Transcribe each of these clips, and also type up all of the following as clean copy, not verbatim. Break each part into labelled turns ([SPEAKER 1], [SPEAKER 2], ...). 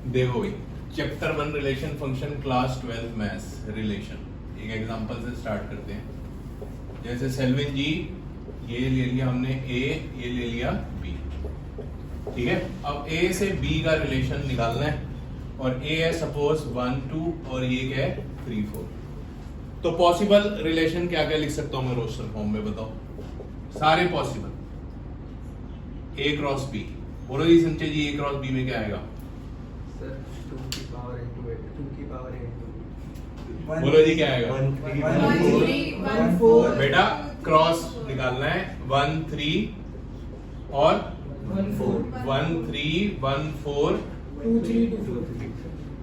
[SPEAKER 1] देखो भाई, chapter 1 relation function class 12 maths relation, एक एग्जांपल से स्टार्ट करते हैं। जैसे सेल्विन जी, ये ले लिया हमने ए, ये ले लिया बी, ठीक है। अब ए से बी का रिलेशन निकालना है और ए है सपोज 1 2 और ये क्या है 3 4। तो पॉसिबल रिलेशन क्या क्या लिख सकता हूं मैं रोस्टर फॉर्म में, बताओ सारे पॉसिबल। ए क्रॉस बी, बोलो जी संजय जी, ए क्रॉस बी में क्या आएगा? बोलो जी क्या आएगा?
[SPEAKER 2] 1 4
[SPEAKER 1] बेटा क्रॉस निकालना है 1 3 और
[SPEAKER 2] 1 4
[SPEAKER 1] 1 3 1 4
[SPEAKER 2] 2 3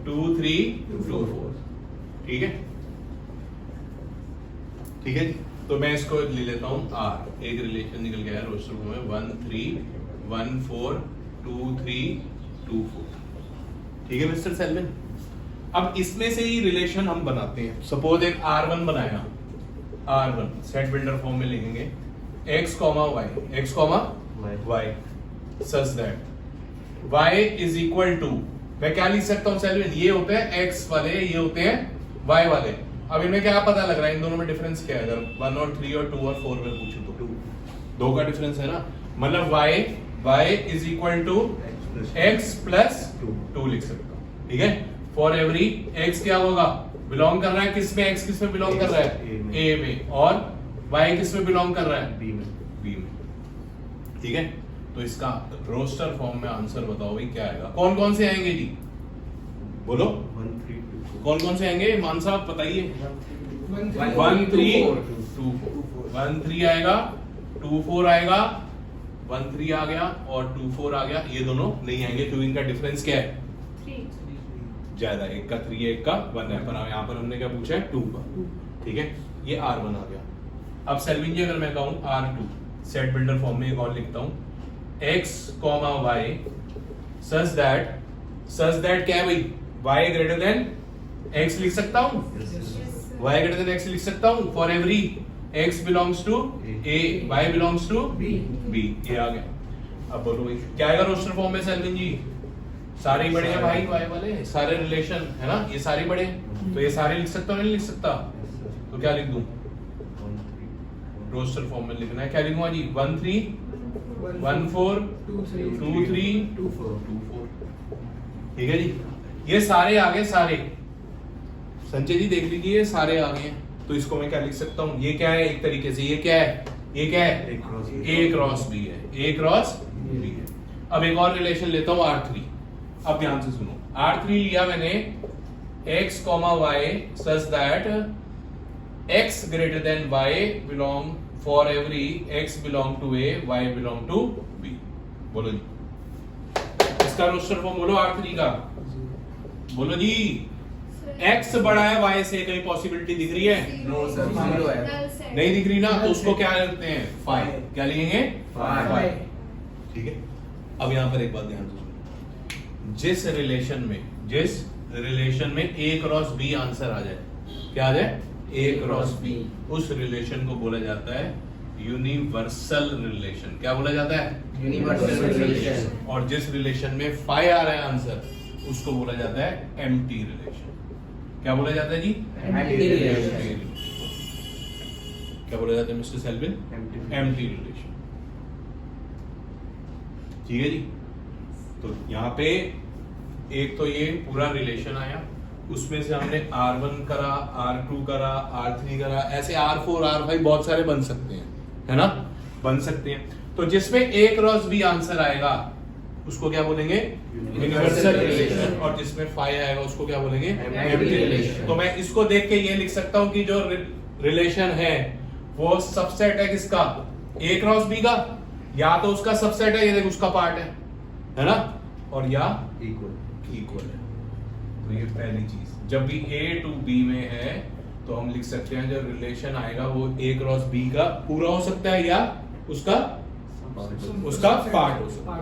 [SPEAKER 1] 2 3 2 4, ठीक है ठीक है जी। तो मैं इसको ले लेता हूं आर, एक रिलेशन निकल गया है रोस्टर में 1 3 1 4 2 3 2 4, ठीक है मिस्टर सेल्विन। अब इसमें से ही रिलेशन हम बनाते हैं। सपोज एक R1 बनाया, R1 सेट बिल्डर फॉर्म में लिखेंगे x, y, x, y such that y is equal to, मैं क्या लिख सकता हूं सेल्विन? ये होते हैं x वाले, ये होते हैं y वाले। अब इनमें क्या पता लग रहा है, इन दोनों में डिफरेंस क्या है? अगर 1 और 3 और 2 और 4 में पूछूं तो 2 का डिफरेंस है ना, मतलब y is equal to x plus 2 लिख सकता हूं, ठीक है। फॉर एवरी x क्या होगा, बिलोंग कर रहा है किस में? x किस में बिलोंग कर रहा है? a में। और y किस में बिलोंग कर रहा है? b में, ठीक है। तो इसका रोस्टर फॉर्म में आंसर बताओ भाई क्या आएगा? कौन कौन से आएंगे जी, बोलो कौन कौन से आएंगे? मान साहब बताइए। 1 3 2 4, 1 3 आएगा, 2 4 आएगा, 1 3 आ गया और 2 4 आ गया। ये दोनों नहीं आएंगे क्योंकि इनका डिफरेंस क्या है?
[SPEAKER 3] 3
[SPEAKER 1] ज्यादा, एक का 3 है, एक का 1 है, पर यहाँ पर हमने क्या पूछा है? 2 का, ठीक है। ये R1 आ गया। अब सेल्विन जी अगर मैं कहूं R2 सेट बिल्डर फॉर्म में एक और लिखता हूं x, y सच दैट क्या है भाई? y ग्रेटर देन x लिख सकता हूं, y ग्रेटर देन x लिख सकता हूं। For every x belongs to a, y belongs to b, ये आ गया। अब बोलो भाई क्या आएगा रोस्टर फॉर्म में सेल्विन जी? सारे ही बड़े हैं भाई, y वाले सारे रिलेशन है ना, ये सारे बड़े हैं, तो ये सारे लिख सकता हूं नहीं लिख सकता? तो क्या लिख दूं? रोस्टर फॉर्म में लिखना है, क्या लिखूंगा जी? 1 3 1 4 2 3 2 4, ठीक है जी। ये सारे आ गए, सारे संजय जी देख लीजिए, ये सारे आ गए। तो इसको मैं क्या लिख सकता हूं? ये क्या है एक तरीके से, ये क्या है? ये क्या है? a क्रॉस b है, a क्रॉस b है। अब एक और रिलेशन लेता हूं R3। अब ध्यान से सुनो, R3 लिया मैंने x, y such that x greater than y belong for every x belong to a, y belong to b। बोलो जी इसका रोस्टर फॉर्म बोलो R3 का, बोलो जी। x बड़ा है y से, कहीं पॉसिबिलिटी दिख रही है?
[SPEAKER 2] नो सर, 0 है।
[SPEAKER 1] नहीं दिख रही ना, तो उसको क्या लिखते हैं? 5। क्या लिखेंगे? 5, ठीक है। अब यहां पर एक बात ध्यान से सुनो, जिस रिलेशन में a क्रॉस b आंसर आ जाए, क्या आ जाए? a क्रॉस b, उस रिलेशन को बोला जाता है यूनिवर्सल रिलेशन। क्या बोला जाता है?
[SPEAKER 2] Universal relation.
[SPEAKER 1] और जिस रिलेशन में 5 आ रहा है आंसर, उसको बोला जाता है एम्प्टी रिलेशन। क्या बोला जाता है जी?
[SPEAKER 2] Empty relation.
[SPEAKER 1] क्या बोला जाता है मिस्टर सेल्विन? एम्प्टी रिलेशन, ठीक है जी। तो यहाँ पे एक तो ये पूरा रिलेशन आया, उसमें से हमने R1 करा, R2 करा, R3 करा, ऐसे R4 R5 बहुत सारे बन सकते हैं, है ना, बन सकते हैं। तो जिसमें a क्रॉस b आंसर आएगा उसको क्या बोलेंगे? Universal relation. और जिसमें 5 आएगा उसको क्या बोलेंगे? Empty relation. तो मैं इसको देख के ये लिख सकता हूं कि जो रिलेशन है वो सबसेट है किसका? a क्रॉस b का, या तो उसका सबसेट है, ये देख उसका पार्ट है ना, और या इक्वल है। तो ये पहली चीज, जब भी a टू b में है तो हम लिख सकते हैं जो रिलेशन आएगा वो a क्रॉस b का पूरा हो सकता है या उसका पार्ट हो सकता है।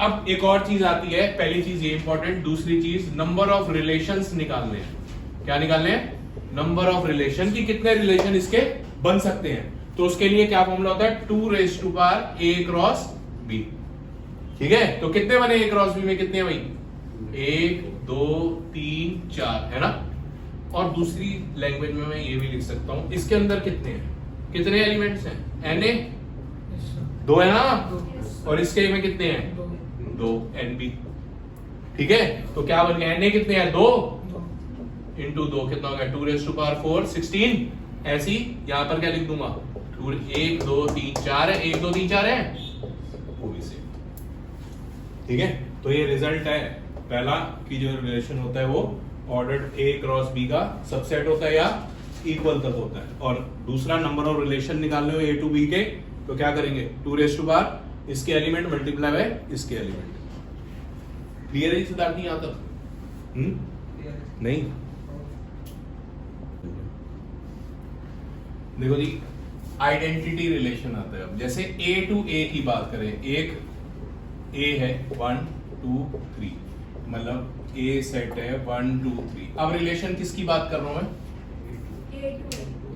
[SPEAKER 1] अब एक और चीज आती है, पहली चीज ये इंपॉर्टेंट, दूसरी चीज नंबर ऑफ रिलेशंस निकालने हैं। क्या निकालने हैं? नंबर ऑफ रिलेशन, की कितने रिलेशन इसके बन सकते हैं। तो उसके लिए क्या फॉर्मूला होता है? 2 raised to power a cross b, ठीक है। तो कितने बने a क्रॉस b में? कितने भाई? 1 2 3 4 है ना। और दूसरी लैंग्वेज में मैं ये भी लिख सकता हूं, इसके अंदर कितने हैं, कितने एलिमेंट्स हैं, Na 2 है ना, और इसके में कितने हैं 2 Nb। ठीक है, तो क्या बन गया, Na कितने हैं 2 इंटू 2 कितना हो गया 2 raised to power 4 16। ऐसी यहां पर क्या लिख दूंगा 1 2 3 4 है, 1 2 3 4 है वो भी सेम। ठीक है, तो ये रिजल्ट है पहला कि जो रिलेशन होता है वो ऑर्डर्ड A क्रॉस B का सबसेट होता है या इक्वल तक होता है। और दूसरा नंबर ऑफ रिलेशन निकालने हो A to B के, तो क्या करेंगे 2 raised to power इसके एलिमेंट मल्टीप्लाई बाय इसके एलिमेंट। क्लियर है सिद्धार्थ यहां तक? नहीं, देखो जी आइडेंटिटी रिलेशन आता है। अब जैसे A to A की बात करें, एक A है 1 2 3, मतलब A सेट है 1 2 3। अब रिलेशन किसकी बात कर रहा हूं मैं,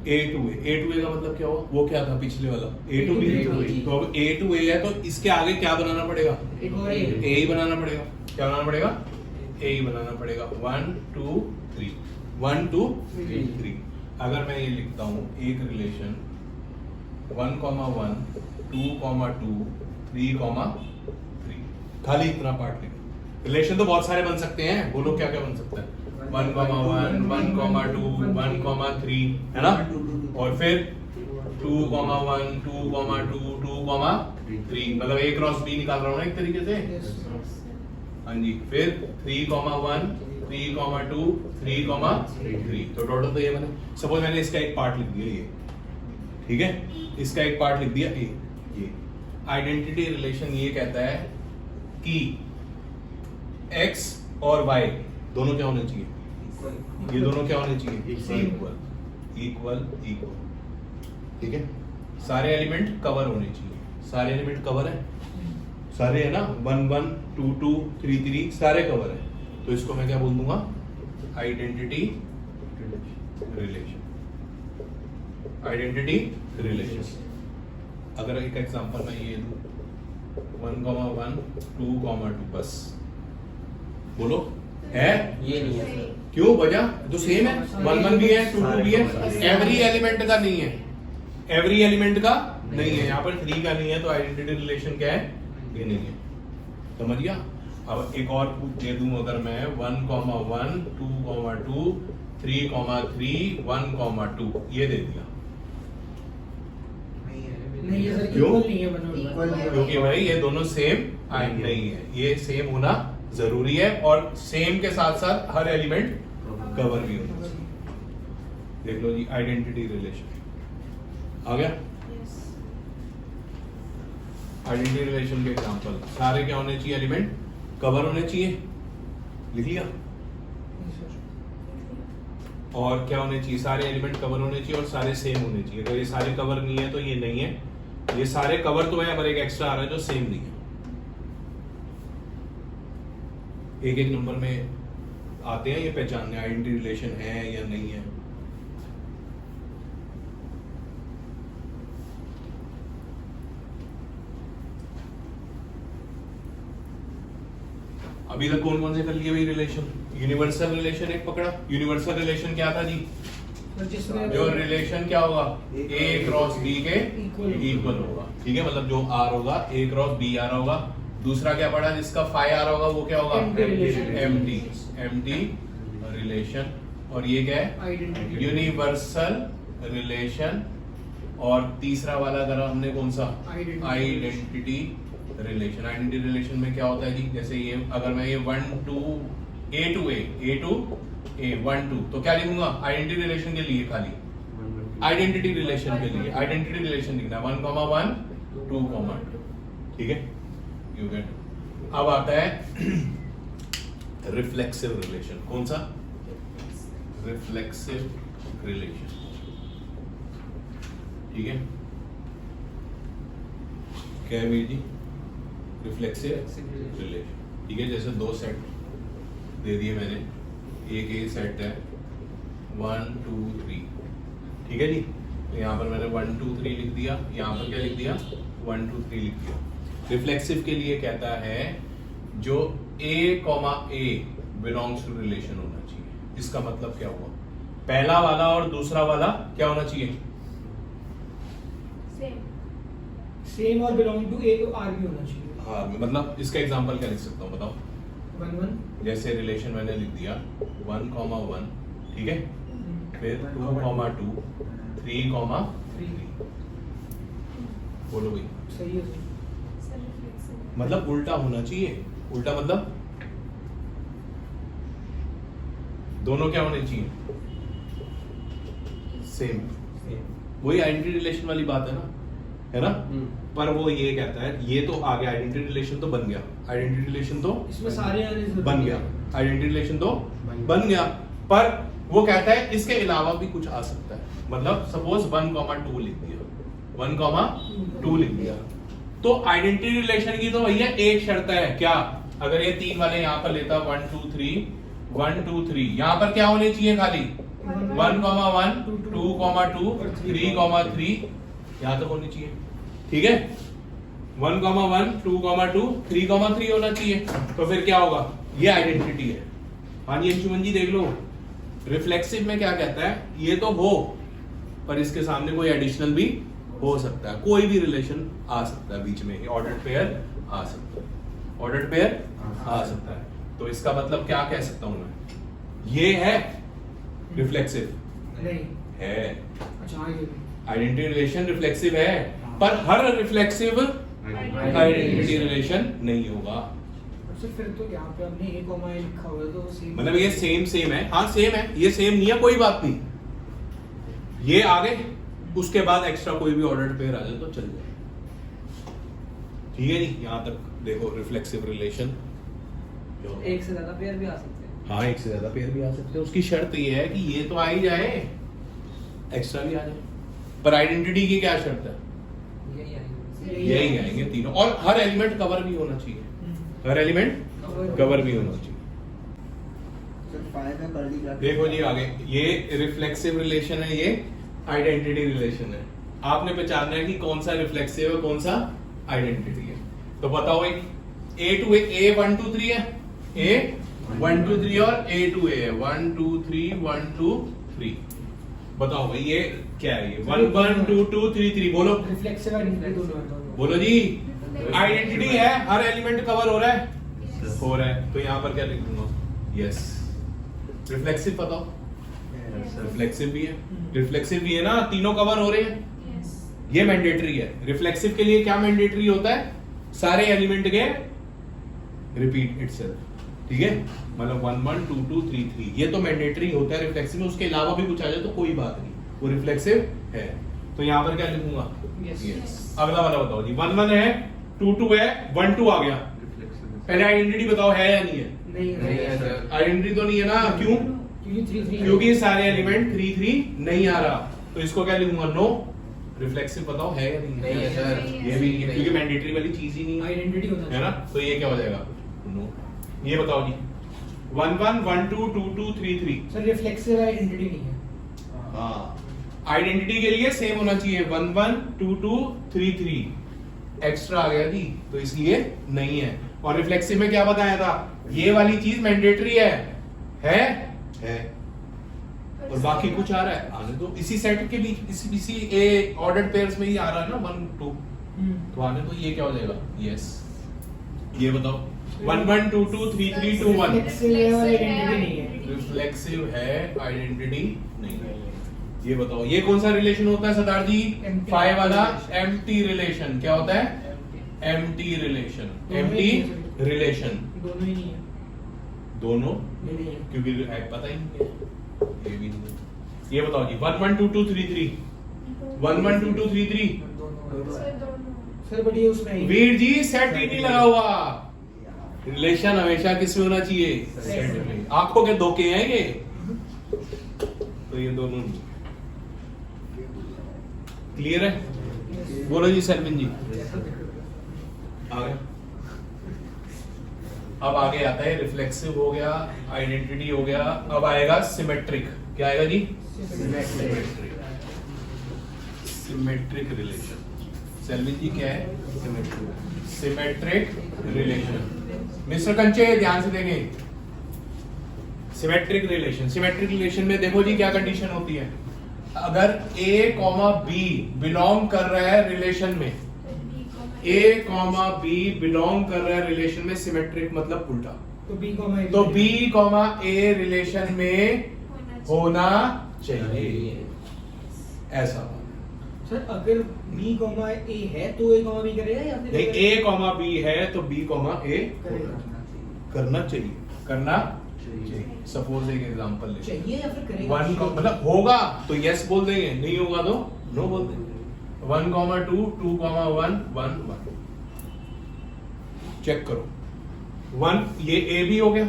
[SPEAKER 1] A to A का मतलब क्या हुआ, वो क्या था पिछले वाला A to B। तो अब A to A है तो इसके आगे क्या बनाना पड़ेगा, A ही बनाना पड़ेगा। क्या बनाना पड़ेगा, A ही बनाना पड़ेगा। 1 2 3 1 2 3। अगर मैं ये लिखता हूं एक रिलेशन 1 1 2 2 3 3, खाली इतना पार्ट लिखो। रिलेशन तो बहुत सारे बन सकते हैं, बोलो क्या क्या बन सकता है, 1 1 1 2 1 3 है ना। और फिर 2 1 2 2 3, मतलब A क्रॉस B निकाल रहा हूं ना एक तरीके से। हाँ जी, फिर 3 1 3 2 3 3, तो टोटल तो ये बने। सपोज मैंने इसका एक पार्ट लिख दिया ये, ठीक है, इसका एक पार्ट लिख दिया ये। आइडेंटिटी रिलेशन ये कहता है कि x और y दोनों क्या होने चाहिए, ये दोनों क्या होने चाहिए, इक्वल इक्वल इक्वल। ठीक है, सारे एलिमेंट कवर होने चाहिए। सारे एलिमेंट कवर है, सारे है ना, 1 1 2 2 3 3 सारे कवर है। तो इसको मैं क्या बोल दूंगा, आइडेंटिटी रिलेशन। Identity relation. अगर एक एग्जांपल मैं ये दूं 1 1 2 2, बस बोलो है,
[SPEAKER 2] ये नहीं है सर।
[SPEAKER 1] क्यों, वजह जो सेम है, 1 1 भी है 2 2 भी है। एवरी एलिमेंट का नहीं है, एवरी एलिमेंट का नहीं है, यहाँ पर 3 का नहीं है, तो आइडेंटिटी रिलेशन क्या है, ये नहीं है। समझ गया। अब एक और दे दूं, अगर मैं 1 1 2 2 3 3 1 2 ये दे दिया,
[SPEAKER 2] नहीं है सर,
[SPEAKER 1] क्यों?
[SPEAKER 2] इक्वल नहीं है बना।
[SPEAKER 1] क्योंकि भाई ये दोनों सेम नहीं है, ये सेम होना जरूरी है, और सेम के साथ साथ हर एलिमेंट कवर भी होना चाहिए। देख लो जी, आइडेंटिटी रिलेशन आ गया। आइडेंटिटी रिलेशन के एग्जांपल, सारे क्या होने चाहिए, एलिमेंट कवर होने चाहिए, लिख लिया। और क्या होने चाहिए, सारे एलिमेंट कवर होने चाहिए और सारे सेम होने चाहिए। तो ये सारे कवर नहीं है तो ये नहीं है, ये सारे कवर तो है पर एक एक्स्ट्रा आ रहा है जो सेम नहीं है। एक एक नंबर में आते हैं ये पहचानने, आइडेंटिटी रिलेशन है या नहीं है। अभी तक कौन कौन से कर लिए भाई रिलेशन। यूनिवर्सल रिलेशन एक पकड़ा। यूनिवर्सल रिलेशन क्या था जी, जो रिलेशन क्या होगा, A क्रॉस B के इक्वल होगा। ठीक है, मतलब जो R होगा A क्रॉस B आ रहा होगा। दूसरा क्या पढ़ा, जिसका फाई आ रहा होगा वो क्या होगा, एम्प्टी रिलेशन। और ये क्या है, यूनिवर्सल रिलेशन। और तीसरा वाला अगर हमने कौन सा, आइडेंटिटी रिलेशन। आइडेंटिटी रिलेशन में क्या होता है जी, जैसे ये अगर मैं ये 1 2 A to A 1 2, तो क्या लिखूंगा, आइडेंटिटी रिलेशन के लिए, खाली आइडेंटिटी रिलेशन के लिए आइडेंटिटी रिलेशन लिखना 1 1 2 2। ठीक है, यू गेट। अब आता है रिफ्लेक्सिव रिलेशन। कौन सा, रिफ्लेक्सिव रिलेशन। ठीक है, क्या है वीर जी, रिफ्लेक्सिव रिलेशन। ठीक है, जैसे दो सेट दे दिए मैंने, एक ए सेट है 1 2 3, ठीक है जी। तो यहाँ पर मैंने 1 2 3 लिख दिया, यहाँ पर क्या लिख दिया, 1 2 3 लिख दिया। रिफ्लेक्सिव के लिए कहता है जो A, A belongs to relation होना चाहिए। इसका मतलब क्या हुआ? पहला वाला और दूसरा वाला क्या होना चाहिए?
[SPEAKER 2] सेम और बिलोंग टू ए तो आर भी होना चाहिए।
[SPEAKER 1] हाँ, मतलब इसका एग्जांपल क्या लिख सकता हूँ बताओ?
[SPEAKER 2] 1 1
[SPEAKER 1] जैसे रिलेशन मैंने लिख दिया 1, 1, ठीक है, फिर 2, 2, 3, 3। बोलो भाई,
[SPEAKER 2] सही है सही।
[SPEAKER 1] मतलब उल्टा होना चाहिए। उल्टा मतलब दोनों क्या होने चाहिए? सेम। वही आइडेंटिटी रिलेशन वाली बात है ना? पर वो ये कहता है, ये तो आ गया, आइडेंटिटी रिलेशन तो बन गया, आइडेंटिटी रिलेशन तो
[SPEAKER 2] इसमें सारे आने जरूरी
[SPEAKER 1] बन गया, आइडेंटिटी रिलेशन तो बन गया, पर वो कहता है इसके अलावा भी कुछ आ सकता है। मतलब सपोज 1, 2 लिख दिया, 1, 2 लिख दिया, तो आइडेंटिटी रिलेशन की तो भैया एक शर्त है, क्या? अगर ये 3 वाले यहाँ पर लेता 1, 2, 3, 1, 2, 3, यहाँ पर क्या होने चाहिए? खाली 1, 1, 2, 2, 3, 3 यहाँ तक होनी चाहिए, ठीक है? 1, 1, 2, 2, 3, 3 होना चाहिए। तो फिर क्या होगा? ये आइडेंटिटी है। हाँ जी अंशुमन जी देख लो, रिफ्लेक्सिव में क्या कहता है? ये तो हो, पर इसके सामने कोई एडिशनल भी हो सकता है, कोई भी रिलेशन आ सकता है बीच में, ऑर्डर्ड पेयर आ सकता है, ऑर्डर्ड पेयर आ सकता है। तो इसका मतलब क्या कह सकता हूं मैं? ये है रिफ्लेक्सिव
[SPEAKER 2] नहीं
[SPEAKER 1] है,
[SPEAKER 2] अच्छा हाँ ये
[SPEAKER 1] आइडेंटिटी रिलेशन रिफ्लेक्सिव है, पर हर रिफ्लेक्सिव आइडेंटिटी रिलेशन नहीं होगा।
[SPEAKER 2] अच्छा फिर तो यहाँ पे हमने ए कॉमा लिखा हुआ है तो सेम,
[SPEAKER 1] मतलब ये सेम है, हाँ सेम है, ये सेम नहीं है, कोई बात नहीं, ये आगे उसके बाद एक्स्ट्रा कोई भी ऑर्डर्ड पेयर आ जाए तो चल जाए, ठीक है जी? यहां तक देखो रिफ्लेक्सिव रिलेशन,
[SPEAKER 3] एक से ज्यादा पेयर भी आ सकते हैं।
[SPEAKER 1] हाँ एक से ज्यादा पेयर भी आ सकते हैं। उसकी शर्त ये है कि ये तो आ ही जाए, एक्स्ट्रा भी आ जाए, पर आइडेंटिटी की क्या शर्त है?
[SPEAKER 3] यही आएंगे।
[SPEAKER 1] यही आएंगे तीनों, और हर एलिमेंट कवर भी होना चाहिए, हर एलिमेंट कवर भी होना चाहिए। देखो जी आगे, ये रिफ्लेक्सिव रिलेशन है, ये आइडेंटिटी रिलेशन है। आपने पहचानना है कि कौन सा रिफ्लेक्सिव है, कौन सा आइडेंटिटी है। तो बताओ भाई, A 1, 2, 3 है, A 1, 2, 3 और A to A है, 1, 2, 3, 1, 2, 3। बताओ भाई ये क्या है? ये 1, 1, 2, 2, 3, 3 बोलो,
[SPEAKER 2] रिफ्लेक्सिव आइडेंटिटी दोनों है।
[SPEAKER 1] बोलो जी। आइडेंटिटी है, हर एलिमेंट कवर हो रहा है, हो रहा है, तो यहाँ पर क्या लिख दूंगा? यस। रिफ्लेक्सिव बताओ, रिफ्लेक्सिव भी है, रिफ्लेक्सिव भी है ना, तीनों कवर हो रहे हैं, ये मैंडेटरी है। रिफ्लेक्सिव के लिए क्या मैंडेटरी होता है? सारे एलिमेंट के रिपीट इटसेल्फ, ठीक है? मतलब 1, 1, 2, 2, 3, 3 ये तो मैंडेटरी होता है रिफ्लेक्सिव में, उसके अलावा भी कुछ आ जाए तो कोई बात नहीं, वो रिफ्लेक्सिव है। तो यहाँ पर क्या लिखूंगा?
[SPEAKER 2] Yes.
[SPEAKER 1] अगला वाला बताओ जी, 1, 1 है, 2, 2 है, 1, 2 आ गया। पहले आइडेंटिटी बताओ है या नहीं है?
[SPEAKER 2] नहीं है
[SPEAKER 1] आइडेंटिटी तो नहीं है ना, क्यों?
[SPEAKER 2] क्योंकि 3 3
[SPEAKER 1] क्योंकि सारे एलिमेंट 3 3 नहीं आ रहा, तो इसको क्या लिखूंगा? नो। रिफ्लेक्सिव बताओ है या नहीं
[SPEAKER 3] नहीं है सर।
[SPEAKER 1] ये भी नहीं है, क्योंकि मैंडेटरी वाली चीज ही नहीं है,
[SPEAKER 2] आइडेंटिटी होना
[SPEAKER 1] है ना? तो ये क्या हो जाएगा? नो। ये बताओ जी, 1, 1, 1, 2, 2, 2, 3, 3।
[SPEAKER 2] सर रिफ्लेक्सिव आइडेंटिटी नहीं है।
[SPEAKER 1] हाँ, आइडेंटिटी के लिए सेम होना चाहिए, 1, 1, 2, 2, 3, 3 एक्स्ट्रा आ गया जी, तो इसलिए नहीं है। और रिफ्लेक्सिव में क्या बताया था? ये वाली चीज मैंडेटरी है और बाकी कुछ आ रहा है, आने दो। इसी सेट के बीच इसी ए ऑर्डर्ड पेयर्स में ही आ रहा है ना 1, 2, तो आने दो। ये क्या हो जाएगा? यस। ये बताओ, 1, 1, 2, 2, 3, 3, 2, 1
[SPEAKER 2] रिफ्लेक्सिव और आइडेंटिटी नहीं है।
[SPEAKER 1] रिफ्लेक्सिव है, आइडेंटिटी नहीं है। ये बताओ, ये कौन सा रिलेशन होता है सरदार जी?
[SPEAKER 2] Empty
[SPEAKER 1] 5 वाला
[SPEAKER 2] relation.
[SPEAKER 1] Empty relation. क्या होता है? Empty relation, empty relation.
[SPEAKER 2] दोनों ही नहीं है।
[SPEAKER 1] दोनों
[SPEAKER 2] नहीं है।
[SPEAKER 1] क्योंकि पता ही नहीं है, ये भी नहीं है। ये बताओ जी, 1, 1, 2, 2, 3, 3 1, 1, 2, 2, 3, 3
[SPEAKER 2] सर बट ये उसमें ही
[SPEAKER 1] वीर जी सेट ही नहीं लगा हुआ। रिलेशन हमेशा किसमें होना चाहिए? सेट में। आंखों के धोखे हैं ये, तो ये दोनों क्लियर है? बोलो जी सलमिन जी। आगे अब आगे आता है रिफ्लेक्सिव हो गया, आइडेंटिटी हो गया, अब आएगा सिमेट्रिक। क्या आएगा जी? Symmetric relation. सेल्विन जी क्या है? Symmetric relation. मिस्टर कंचे ध्यान से देंगे। सिमेट्रिक रिलेशन में देखो जी क्या कंडीशन होती है। अगर A, B बिलोंग कर रहा है रिलेशन में, A, B बिलोंग कर रहा है रिलेशन में, सिमेट्रिक मतलब उल्टा,
[SPEAKER 2] तो B, A
[SPEAKER 1] रिलेशन में होना चाहिए, ऐसा।
[SPEAKER 2] सर अगर B, A है तो A, B करेगा या फिर
[SPEAKER 1] नहीं, A, B है तो B, A करना चाहिए, सपोज एक एग्जांपल ले,
[SPEAKER 2] चाहिए या फिर करेगा?
[SPEAKER 1] वन मतलब होगा तो यस बोल देंगे, नहीं होगा तो नो बोल देंगे। 1, 2, 2, 1, 1, 1 चेक करो। 1 ये ए बी हो गया,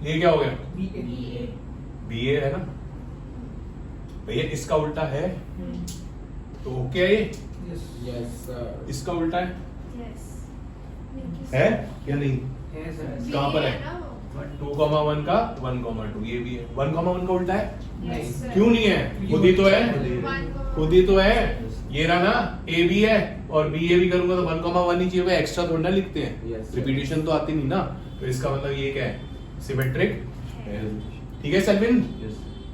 [SPEAKER 1] ये क्या हो गया? बी ए है ना भैया, इसका उल्टा है तो क्या ये इसका उल्टा है या नहीं? कहां पर है? 2, 1 का 1, 2 ये भी है। 1, 1 का उल्टा है? क्यों नहीं है? खुद ही तो है, खुद ही तो है। ये रहा ना, ए बी है और बी ए भी करूंगा तो 1, 1 ही चाहिए, एक्स्ट्रा थोड़ा ना लिखते हैं, रिपीटिशन तो आती नहीं ना। तो इसका मतलब ये क्या है? सिमेट्रिक। ठीक है सेल्विन,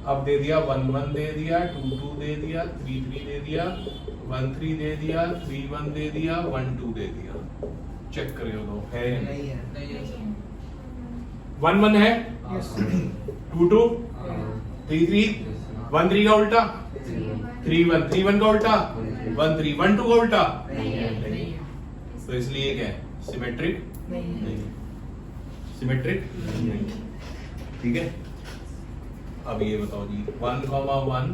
[SPEAKER 1] अब दे दिया 1, 1 दे दिया, 2, 2 दे दिया, 3, 3 दे दिया, 1, 3 दे दिया, 3, 1 दे दिया, 1, 2 दे दिया। चेक करिए दो है या नहीं? 1, 1 है, 2, 2, 3, 3, 1, 3 का उल्टा 3, 1, 3, 1 का उल्टा 1, 3, 1, 2 का उल्टा नहीं। तो इसलिए क्या है? सिमेट्रिक नहीं, सिमेट्रिक नहीं। ठीक है, अब ये बताओ जी 1, 1,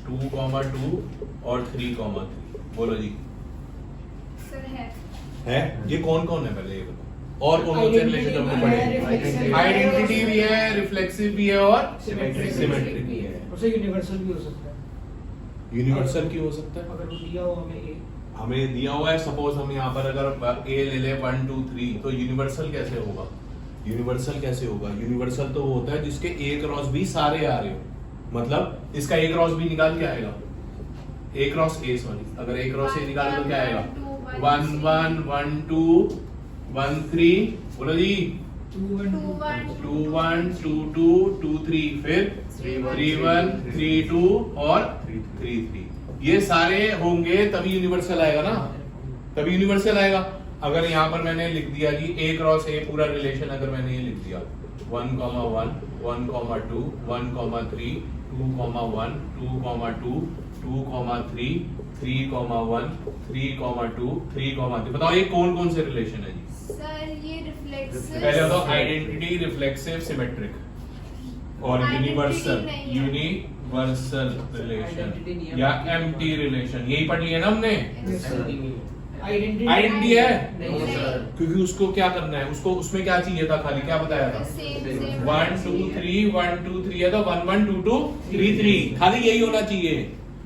[SPEAKER 1] 2, 2 और 3, 3 बोलो जी। है ये कौन कौन है पहले ये बताओ, और कौन कौन से रिलेशन हमने पढ़े? आइडेंटिटी भी है, रिफ्लेक्सिव भी है और सिमेट्रिक भी है।
[SPEAKER 2] उसे यूनिवर्सल भी हो सकता है।
[SPEAKER 1] यूनिवर्सल क्यों हो सकता है?
[SPEAKER 2] अगर वो दिया हो
[SPEAKER 1] हमें दिया हुआ है, सपोज हम यहाँ पर अगर ए ले ले 1, 2, 3 तो यूनिवर्सल कैसे होगा? यूनिवर्सल कैसे होगा? यूनिवर्सल तो वो होता है जिसके ए क्रॉस बी सारे आ रहे हो, मतलब इसका ए क्रॉस बी निकाल के आएगा, ए क्रॉस ए सॉरी, अगर ए क्रॉस ए निकाले तो क्या आएगा? 1, 1, 1, 2, 1, 3 बोलो जी।
[SPEAKER 2] 2, 1,
[SPEAKER 1] 2, 1, 2, 2, 2, 3 फिर 3, 1, 3, 2 और 3, 3 ये सारे होंगे तभी यूनिवर्सल आएगा ना, तभी यूनिवर्सल आएगा। अगर यहाँ पर मैंने लिख दिया कि ए क्रॉस ए पूरा रिलेशन, अगर मैंने ये लिख दिया 1, 1, 1, 2, 1, 3, 2, 1, 2, 2, 3, 3, 1, 3, 2, 3, 3 बताओ ये कौन कौन से रिलेशन है जी?
[SPEAKER 4] सर ये रिफ्लेक्सिव,
[SPEAKER 1] पहले बताओ आइडेंटिटी, रिफ्लेक्सिव, सिमेट्रिक और यूनिवर्सल। यूनिवर्सल रिलेशन या एम्प्टी रिलेशन, यही पढ़ लिया ना हमने। आइडेंटिटी है क्योंकि उसको क्या करना है, उसको उसमें क्या चाहिए था, खाली क्या बताया था? 1, 2, 3, 1, 2, 3 है तो 1, 1, 2, 2, 3, 3 खाली यही होना चाहिए।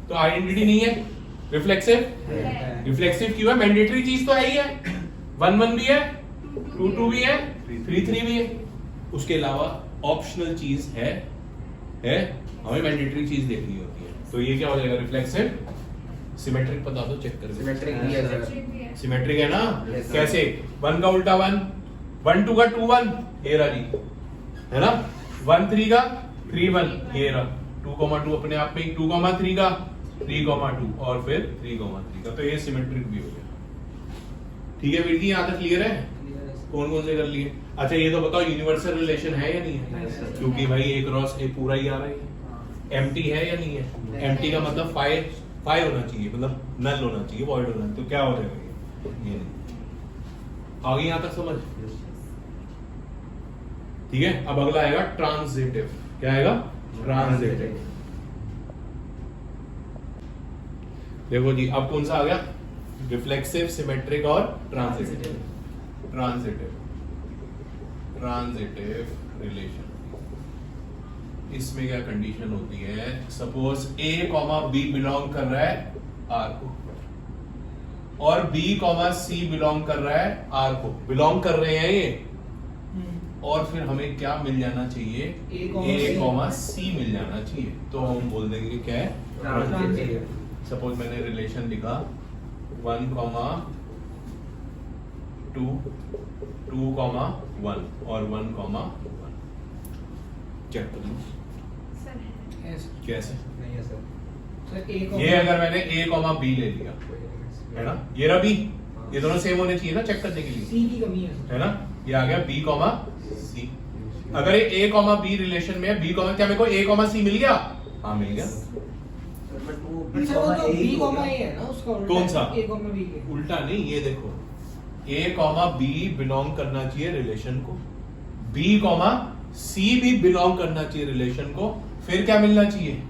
[SPEAKER 1] तो आइडेंटिटी नहीं है। रिफ्लेक्सिव, रिफ्लेक्सिव क्यों है? मैंडेटरी चीज तो है ही है, 1, 1 भी है, 2, 2 भी है, 3, 3 भी है। उसके अलावा ऑप्शनल चीज है, हमें मैंडेटरी चीज देखनी होती है। तो ये क्या हो जाएगा? रिफ्लेक्सिव। सिमेट्रिक बता दो, चेक कर।
[SPEAKER 3] सिमेट्रिक भी है सर।
[SPEAKER 1] सिमेट्रिक है ना?
[SPEAKER 3] Yes, sir.
[SPEAKER 1] कैसे? 1 का उल्टा 1, 1, 2 का 2, 1 ये रहा जी, है ना? 1, 3 का 3, 1 ये रहा, 2, 2 अपने आप में ही, 2, 3 का 3, 2 और फिर 3, 3 का, तो ये सिमेट्रिक भी हो गया। ठीक है वीर जी, यहाँ तक क्लियर है? कौन कौन से कर लिए? अच्छा ये तो बताओ यूनिवर्सल रिलेशन है या नहीं है?
[SPEAKER 3] Yes, sir.
[SPEAKER 1] क्योंकि भाई ए क्रॉस ए पूरा ही आ रहा है। एम्प्टी है या नहीं है? एम्प्टी का मतलब फाइव होना चाहिए, मतलब नल होना चाहिए, वॉइड होना चाहिए। तो क्या हो जाएगा ये नहीं। आगे यहां तक समझ? ठीक है, अब अगला आएगा ट्रांजिटिव। क्या आएगा? ट्रांजिटिव। देखो जी, अब कौन सा आ गया? रिफ्लेक्सिव, सिमेट्रिक और ट्रांजिटिव। ट्रांजिटिव रिलेशन, इसमें क्या कंडीशन होती है? सपोज ए बी बिलोंग कर रहा है आर को और बी सी बिलोंग कर रहा है आर को, बिलोंग कर रहे हैं ये, और फिर हमें क्या मिल जाना चाहिए? ए सी मिल जाना चाहिए। तो हम बोल देंगे क्या है? सपोज मैंने रिलेशन लिखा 1, 2 2 कॉमा 1 और 1 कॉमा 1 चेक कर लो
[SPEAKER 4] सर है।
[SPEAKER 3] है सर।
[SPEAKER 1] कैसे
[SPEAKER 2] नहीं है सर। सर ए
[SPEAKER 1] ये अगर मैंने a कॉमा b ले लिया है ना, ये रहा b, ये दोनों सेम होने चाहिए ना चेक करने के लिए,
[SPEAKER 2] सी की कमी है सर।
[SPEAKER 1] है ना, ये आ गया b कॉमा c। अगर ये a कॉमा b रिलेशन में है, b कॉमा, क्या मेरे को a कॉमा c मिल गया? हाँ मिल गया।
[SPEAKER 2] अच्छा वो तो बी कॉमा ए है ना उसका उल्टा।
[SPEAKER 1] कौन सा?
[SPEAKER 2] ए कॉमा बी के।
[SPEAKER 1] उल्टा नहीं, ये देखो a कॉमा b बिलोंग करना चाहिए रिलेशन को, b कॉमा c भी बिलोंग करना चाहिए रिलेशन को, फिर क्या मिलना चाहिए?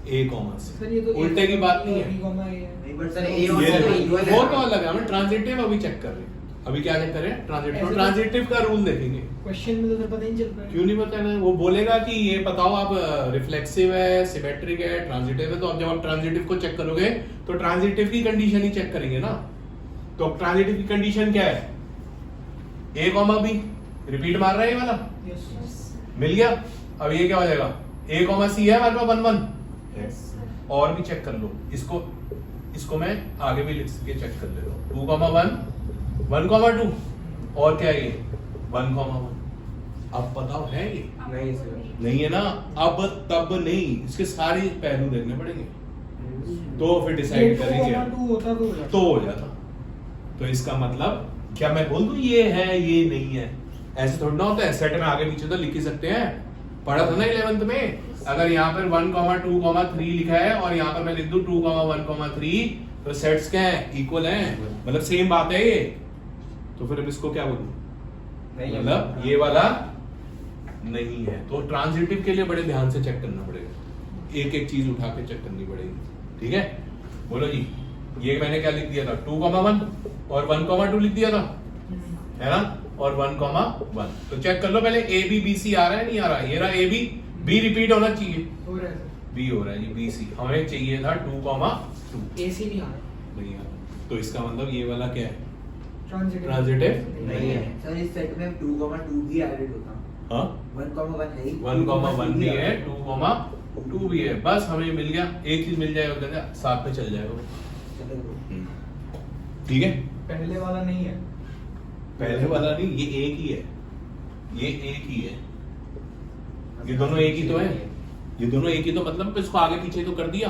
[SPEAKER 1] a comma c।
[SPEAKER 2] सर ये तो
[SPEAKER 1] उल्टे की बात नहीं है,
[SPEAKER 2] बी कॉमा ए है।
[SPEAKER 5] नहीं बट सर
[SPEAKER 1] ये देखो, वो तो अलग है, हम ट्रांजिटिव अभी चेक कर रहे हैं। अभी क्या चेक कर रहे हैं? ट्रांजिटिव।
[SPEAKER 2] ऐसे तो-
[SPEAKER 1] ट्रांजिटिव का रूल देखेंगे।
[SPEAKER 2] क्वेश्चन में तो सर पता ही नहीं चल रहा है।
[SPEAKER 1] क्यों नहीं बताना? वो बोलेगा कि ये बताओ आप रिफ्लेक्सिव है, सिमेट्रिक है, ट्रांजिटिव है, तो अब जब आप ट्रांजिटिव को चेक करोगे तो ट्रांजिटिव की कंडीशन ही चेक करेंगे ना। तो ट्रांजिटिव की कंडीशन क्या है? a कॉमा b रिपीट मार रहा है ये वाला,
[SPEAKER 2] यस
[SPEAKER 1] मिल गया। अब ये क्या हो जाएगा? a कॉमा c है हमारे पास 1 1।
[SPEAKER 4] Yes, sir.
[SPEAKER 1] और भी चेक कर लो इसको मैं आगे भी लिख के चेक कर लेता हूँ। 2 कॉमा 1 1 कॉमा 2 और क्या है ये 1 कॉमा 1। अब बताओ है ये?
[SPEAKER 5] नहीं सर।
[SPEAKER 1] नहीं है ना। अब तब नहीं, इसके सारे पहलू देखने पड़ेंगे तो फिर डिसाइड करेंगे,
[SPEAKER 2] 2 होता तो हो जाता।
[SPEAKER 1] तो हो जाता। तो इसका मतलब क्या मैं बोल दूं ये है ये नहीं है? ऐसे थोड़ा ना होता है। सेट में आगे पीछे तो लिख ही सकते हैं, पढ़ा था ना 11th में। अगर यहाँ पर 1 2 3 लिखा है और यहाँ पर मैं लिख दूं 2 1 3, तो सेट्स क्या है? इक्वल हैं, मतलब सेम बात है ये। तो फिर अब इसको क्या बोलूं? मतलब ये वाला नहीं है। तो ट्रांजिटिव के लिए बड़े ध्यान से चेक करना पड़ेगा, एक एक चीज उठा के चेक करनी पड़ेगी। ठीक है, बोलो जी। ये मैंने क्या लिख दिया था? 2 1 और 1 2 लिख दिया था, है ना, और 1 1। तो चेक कर लो पहले ए बी बी सी आ रहा है नहीं आ रहा है? ये रहा ए बी, बी रिपीट होना चाहिए,
[SPEAKER 2] हो रहा है सर।
[SPEAKER 1] बी हो रहा है जी, बी सी। हमें चाहिए था 2 2
[SPEAKER 2] ए सी नहीं आ रहा।
[SPEAKER 1] नहीं आ रहा। तो इसका मतलब ये वाला क्या है?
[SPEAKER 2] ट्रांजिटिव
[SPEAKER 1] ट्रांजिटिव
[SPEAKER 5] नहीं है सर। इस सेट में 2 2 भी एडेड होता।
[SPEAKER 1] हाँ
[SPEAKER 5] 1 1 है ही।
[SPEAKER 1] 1 1 भी है, 2 2 भी है। बस हमें मिल गया, एक चीज मिल जाएगा, कहते हैं साथ में चल जाएगा। ठीक है,
[SPEAKER 2] पहले वाला नहीं है।
[SPEAKER 1] पहले वाला नहीं, ये एक ही है, ये एक ही है, ये दोनों एक ही तो है, ये दोनों एक ही तो मतलब इसको आगे पीछे तो कर दिया,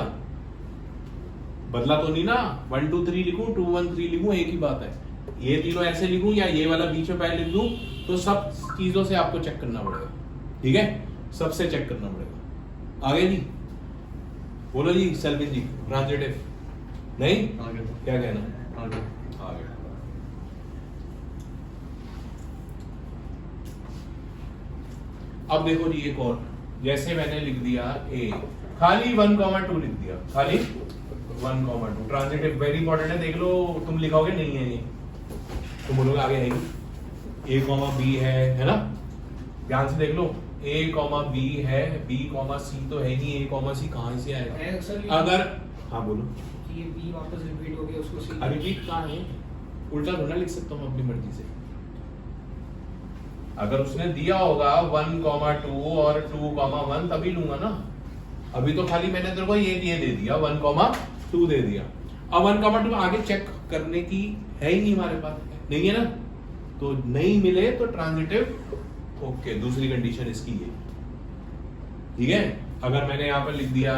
[SPEAKER 1] बदला तो नहीं ना। 1 2 3 लिखूं, 2 1 3 लिखूं, एक ही बात है। ये तीनों ऐसे लिखूं या ये वाला बीच में पहले लिख दूं, तो सब चीजों से आपको चेक करना पड़ेगा। ठीक है, सबसे चेक करना पड़ेगा। आगे जी बोलो जी सेल्विन जी, ट्रांजिटिव नहीं क्या कहना? आगे अब देखो जी एक और, जैसे मैंने लिख दिया ए, खाली 1 2 लिख दिया, खाली 1 2। ट्रांजिटिव वेरी इंपॉर्टेंट है, देख लो। तुम लिखोगे नहीं है ये, तुम बोलोगे आगे है ए कॉमा बी है ना। ध्यान से देख लो, ए कॉमा बी है, बी कॉमा सी तो है नहीं, ए कॉमा सी कहां से आएगा?
[SPEAKER 2] है सर।
[SPEAKER 1] अगर हाँ बोलो,
[SPEAKER 2] ये बी वापस रिपीट हो गया, उसको सी।
[SPEAKER 1] रिपीट कहाँ है? उल्टा थोड़ा लिख सकता हूँ अपनी मर्जी से। अगर उसने दिया होगा 1 2 और 2 1 तभी लूंगा ना। अभी तो खाली मैंने तेरे को ये दे दिया, 1 2 दे दिया। अब 1 2 आगे चेक करने की है ही नहीं हमारे पास, नहीं है ना। तो नहीं मिले तो ट्रांजिटिव ओके। दूसरी कंडीशन इसकी है, ठीक है। अगर मैंने यहाँ पर लिख दिया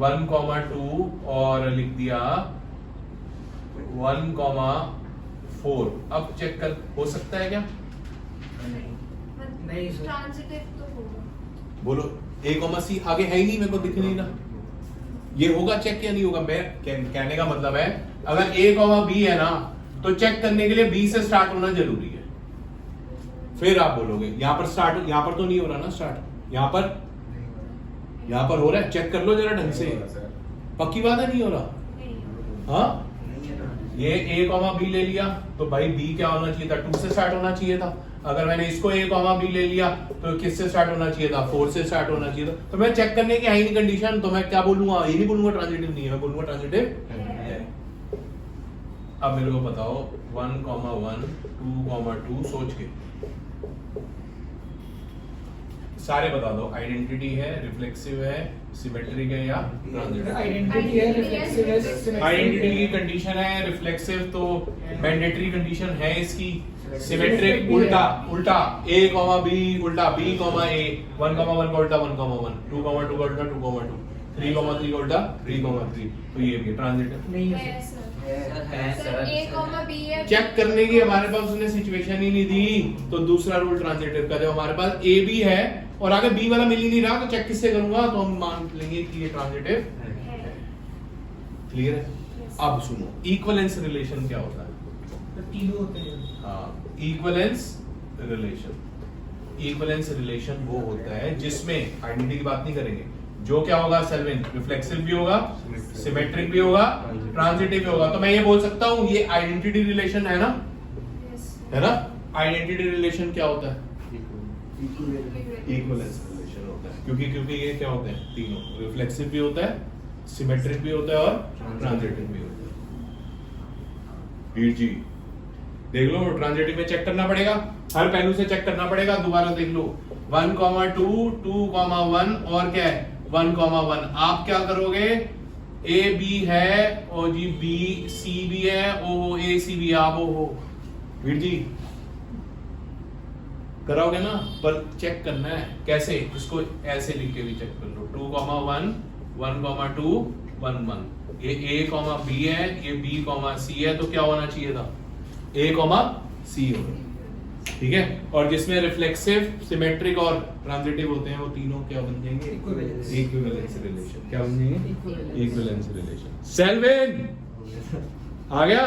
[SPEAKER 1] 1 2 और लिख दिया 1 4, अब चेक कर, हो सकता है क्या?
[SPEAKER 2] नहीं सर।
[SPEAKER 4] ट्रांजिटिव तो होगा।
[SPEAKER 1] बोलो ए कॉमा सी आगे है ही नहीं, मेरे को दिख नहीं रहा। ये होगा चेक या नहीं होगा? मैं कहने का मतलब है अगर ए कॉमा बी है ना, तो चेक करने के लिए बी से स्टार्ट होना जरूरी है। फिर आप बोलोगे यहाँ पर स्टार्ट, यहाँ पर तो नहीं हो रहा ना स्टार्ट, यहाँ पर हो रहा है। चेक कर लो जरा ढंग से, पक्की बात है नहीं हो रहा?
[SPEAKER 4] नहीं।
[SPEAKER 1] हाँ, ये ए कॉमा बी ले लिया तो भाई बी क्या होना चाहिए था? 2 से स्टार्ट होना चाहिए था। अगर मैंने इसको ए कॉमा बी ले लिया तो किससे स्टार्ट होना चाहिए था? 4 से स्टार्ट होना चाहिए था। तो मैं चेक करने की है ही नहीं कंडीशन, तो मैं क्या बोलूंगा? ये नहीं बोलूंगा ट्रांजिटिव नहीं है, मैं बोलूंगा ट्रांजिटिव है। अब मेरे को बताओ 1 1 2 2 सोच के सारे बता दो, आइडेंटिटी है, रिफ्लेक्सिव है, सिमेट्रिक है या ट्रांजिटिव।
[SPEAKER 2] आइडेंटिटी है, रिफ्लेक्सिव है, symmetric
[SPEAKER 1] आइडेंटिटी की
[SPEAKER 2] है।
[SPEAKER 1] कंडीशन है, रिफ्लेक्सिव तो मैंडेटरी कंडीशन है इसकी, सिमेट्रिक उल्टा उल्टा a कॉमा b उल्टा b कॉमा a 1 कॉमा 1 का उल्टा 1 कॉमा 1 2 कॉमा 2 का उल्टा 2 कॉमा 2 3 कॉमा 3 का उल्टा 3 कॉमा 3, तो ये भी ट्रांजिटिव।
[SPEAKER 2] नहीं है
[SPEAKER 4] है सर
[SPEAKER 5] है
[SPEAKER 4] सर ए कॉमा बी है
[SPEAKER 1] चेक करने की हमारे पास उसने सिचुएशन ही नहीं दी, तो दूसरा रूल ट्रांजिटिव का, जब हमारे पास ए बी है और आगे बी वाला मिल ही नहीं रहा तो चेक किससे करूंगा, तो हम मान लेंगे कि ये ट्रांजिटिव
[SPEAKER 4] है
[SPEAKER 1] क्लियर है। अब सुनो इक्विवेलेंस रिलेशन क्या होता है।
[SPEAKER 2] तो तीनों होते हैं।
[SPEAKER 1] हाँ, इक्विवेलेंस रिलेशन, इक्विवेलेंस रिलेशन वो होता है जिसमें आइडेंटिटी की बात नहीं करेंगे, जो क्या होगा सेल्विन, रिफ्लेक्सिव भी होगा, सिमेट्रिक भी होगा, ट्रांजिटिव भी होगा। तो मैं ये बोल सकता हूँ ये आइडेंटिटी रिलेशन है ना, है ना। आइडेंटिटी रिलेशन क्या होता है, इक्विवेलेंस रिलेशन होता है, क्योंकि ये क्या होते हैं तीनों, रिफ्लेक्सिव भी होता है, सिमेट्रिक भी होता है और ट्रांजिटिव भी होता है। वीर जी देख लो, ट्रांजिटिव में चेक करना पड़ेगा, हर पहलू से चेक करना पड़ेगा, दोबारा देख लो 1, 2, 2, 1 और क्या है 1, 1। आप क्या करोगे, ए बी है और जी बी सी भी है, ओ ए सी भी, आप ओ हो वीर जी कराओगे ना, पर चेक करना है कैसे, इसको ऐसे लिख के भी चेक कर लो 2, 1, 1, 2, 1, 1। ये ए कॉमा बी है, ये बी कॉमा सी है, तो क्या होना चाहिए था ए कॉमा सी होगा, ठीक है। और जिसमें रिफ्लेक्सिव, सिमेट्रिक और ट्रांजिटिव होते हैं वो तीनों क्या बन जाएंगे,
[SPEAKER 2] Equivalence।
[SPEAKER 1] Equivalence relation. क्या बन जाएंगे,
[SPEAKER 2] Equivalence।
[SPEAKER 1] Equivalence relation. सेल्विन आ गया।